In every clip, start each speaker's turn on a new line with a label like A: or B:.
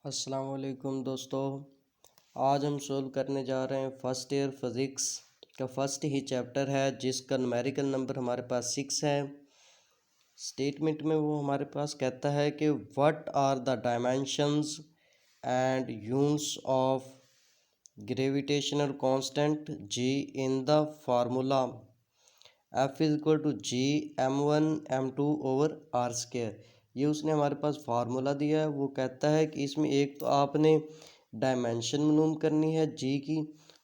A: अस्सलाम वालेकुम दोस्तों। आज हम सोल्व करने जा रहे हैं फर्स्ट ईयर फिज़िक्स का फर्स्ट ही चैप्टर है जिसका न्यूमेरिकल नंबर हमारे पास 6 है। स्टेटमेंट में वो हमारे पास कहता है कि what are the dimensions and units of gravitational constant G in the formula F is equal to G m1 m2 over R square. ये उसने हमारे पास फार्मूला दिया है। वो कहता है कि इसमें एक तो आपने डायमेंशन मालूम करनी है जी की,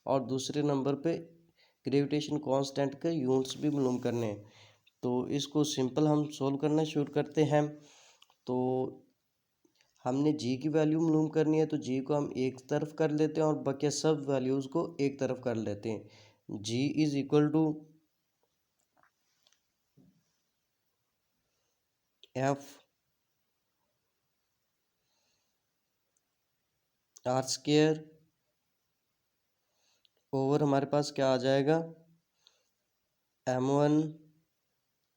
A: और दूसरे नंबर पे ग्रेविटेशन कांस्टेंट के यूनिट्स भी मालूम करने हैं। तो इसको सिंपल हम सोल्व करना शुरू करते हैं। तो हमने जी की वैल्यू मालूम करनी है, तो जी को हम एक तरफ कर लेते हैं और बाकी सब वैल्यूज़ को एक तरफ कर लेते हैं। G is equal to F R square over हमारे पास क्या आ जाएगा m1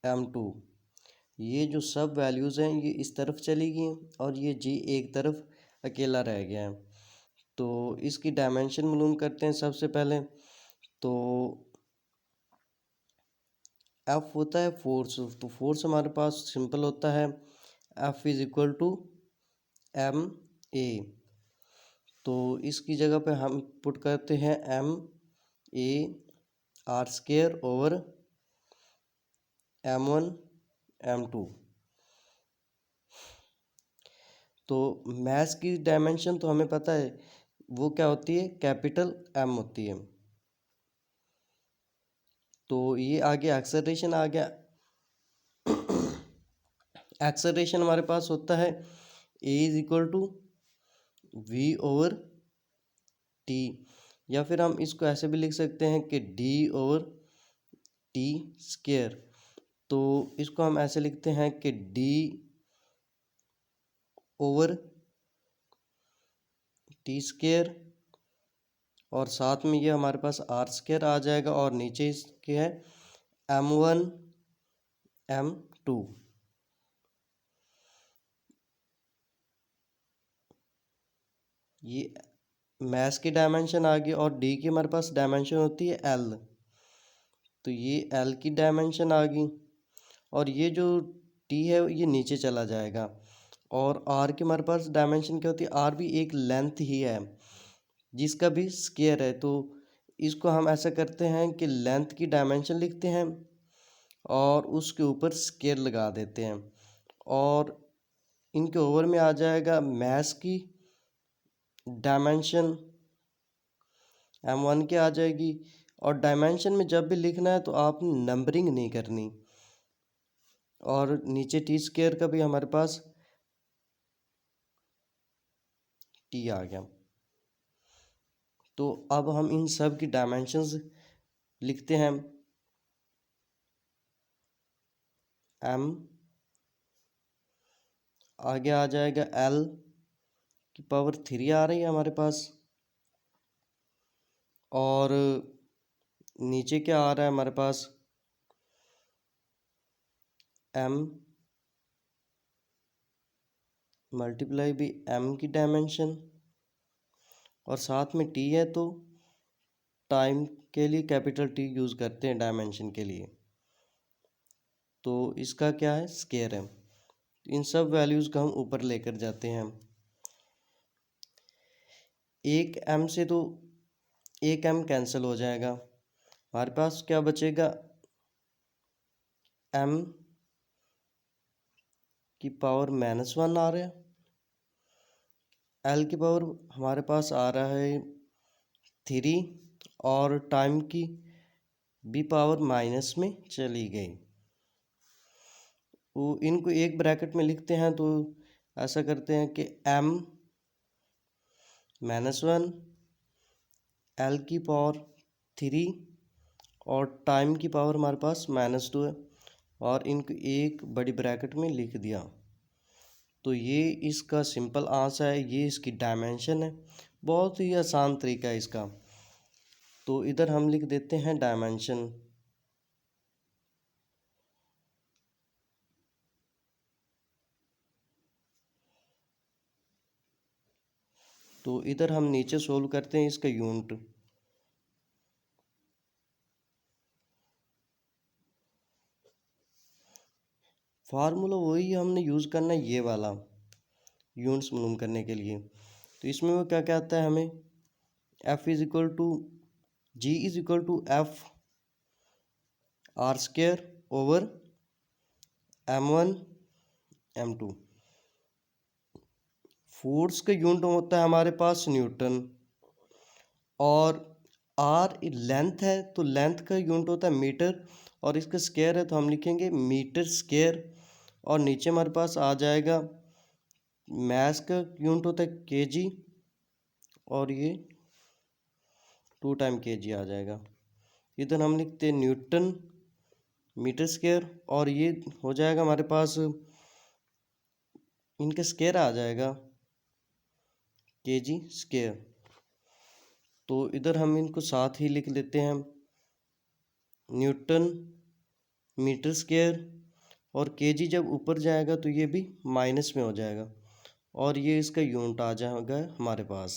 A: m2। ये जो सब वैल्यूज़ हैं ये इस तरफ चली गई और ये जी एक तरफ अकेला रह गया है। तो इसकी डायमेंशन मालूम करते हैं सबसे पहले। तो F होता है फोर्स, तो फोर्स हमारे पास सिंपल होता है F is equal to M A. तो इसकी जगह पे हम पुट करते हैं M A R square over m1 m2। तो मैथ की डायमेंशन तो हमें पता है वो क्या होती है, कैपिटल M होती है। तो ये आ गया एक्सेलरेशन आ गया। एक्सेलरेशन हमारे पास होता है A is equal to V over T, या फिर हम इसको ऐसे भी लिख सकते हैं कि D ओवर टी स्क्र। तो इसको हम ऐसे लिखते हैं कि D ओवर टी स्क्र, और साथ में ये हमारे पास आर स्क्र आ जाएगा, और नीचे इसके है m1 m2। ये मैथ की डायमेंशन आ गई, और डी की हमारे पास डायमेंशन होती है एल। तो ये एल की डायमेंशन आ गई, और ये जो टी है ये नीचे चला जाएगा। और आर की हमारे पास डायमेंशन क्या होती है, आर भी एक लेंथ ही है जिसका भी स्क्वायर है। तो इसको हम ऐसा करते हैं कि लेंथ की डायमेंशन लिखते हैं और उसके ऊपर स्क्वायर लगा देते हैं, और इनके ओवर में आ जाएगा मैथ की डायमेंशन m1 की आ जाएगी। और डायमेंशन में जब भी लिखना है तो आप नंबरिंग नहीं करनी, और नीचे टी स्क्वायर का भी हमारे पास टी आ गया। तो अब हम इन सब की डायमेंशंस लिखते हैं। m आगे आ जाएगा l की पावर 3 आ रही है हमारे पास, और नीचे क्या आ रहा है हमारे पास m मल्टीप्लाई भी m की डायमेंशन, और साथ में t है तो टाइम के लिए कैपिटल टी यूज़ करते हैं डायमेंशन के लिए। तो इसका क्या है, स्क्वायर है। इन सब वैल्यूज़ को हम ऊपर लेकर जाते हैं। एक m से तो एक m कैंसिल हो जाएगा, हमारे पास क्या बचेगा m की पावर -1 आ रहा है, l की पावर हमारे पास आ रहा है 3, और टाइम की भी पावर माइनस में चली गई। वो इनको एक ब्रैकेट में लिखते हैं, तो ऐसा करते हैं कि m -1 l की पावर 3 और टाइम की पावर हमारे पास -2 है, और इनको एक बड़ी ब्रैकेट में लिख दिया। तो ये इसका सिंपल आंसर है, ये इसकी डायमेंशन है। बहुत ही आसान तरीका है इसका। तो इधर हम लिख देते हैं डायमेंशन। तो इधर हम नीचे सोल्व करते हैं इसका यूनिट। फार्मूला वही हमने यूज़ करना है, ये वाला यूनिट्स मालूम करने के लिए। तो इसमें वो क्या क्या आता है हमें, F is equal to G is equal to F R square over M1 M2। Force का यूनिट होता है हमारे पास न्यूटन, और आर लेंथ है तो लेंथ का यूनिट होता है मीटर, और इसका स्क्वायर है तो हम लिखेंगे मीटर स्क्वायर। और नीचे हमारे पास आ जाएगा मास का यूनिट होता है केजी, और ये 2 टाइम केजी आ जाएगा। इधर हम लिखते हैं न्यूटन मीटर स्क्वायर, और ये हो जाएगा हमारे पास, इनका स्क्वायर आ जाएगा केजी स्क्वायर। तो इधर हम इनको साथ ही लिख लेते हैं, न्यूटन मीटर स्क्वायर, और केजी जब ऊपर जाएगा तो ये भी माइनस में हो जाएगा, और ये इसका यूनिट आ जाएगा हमारे पास।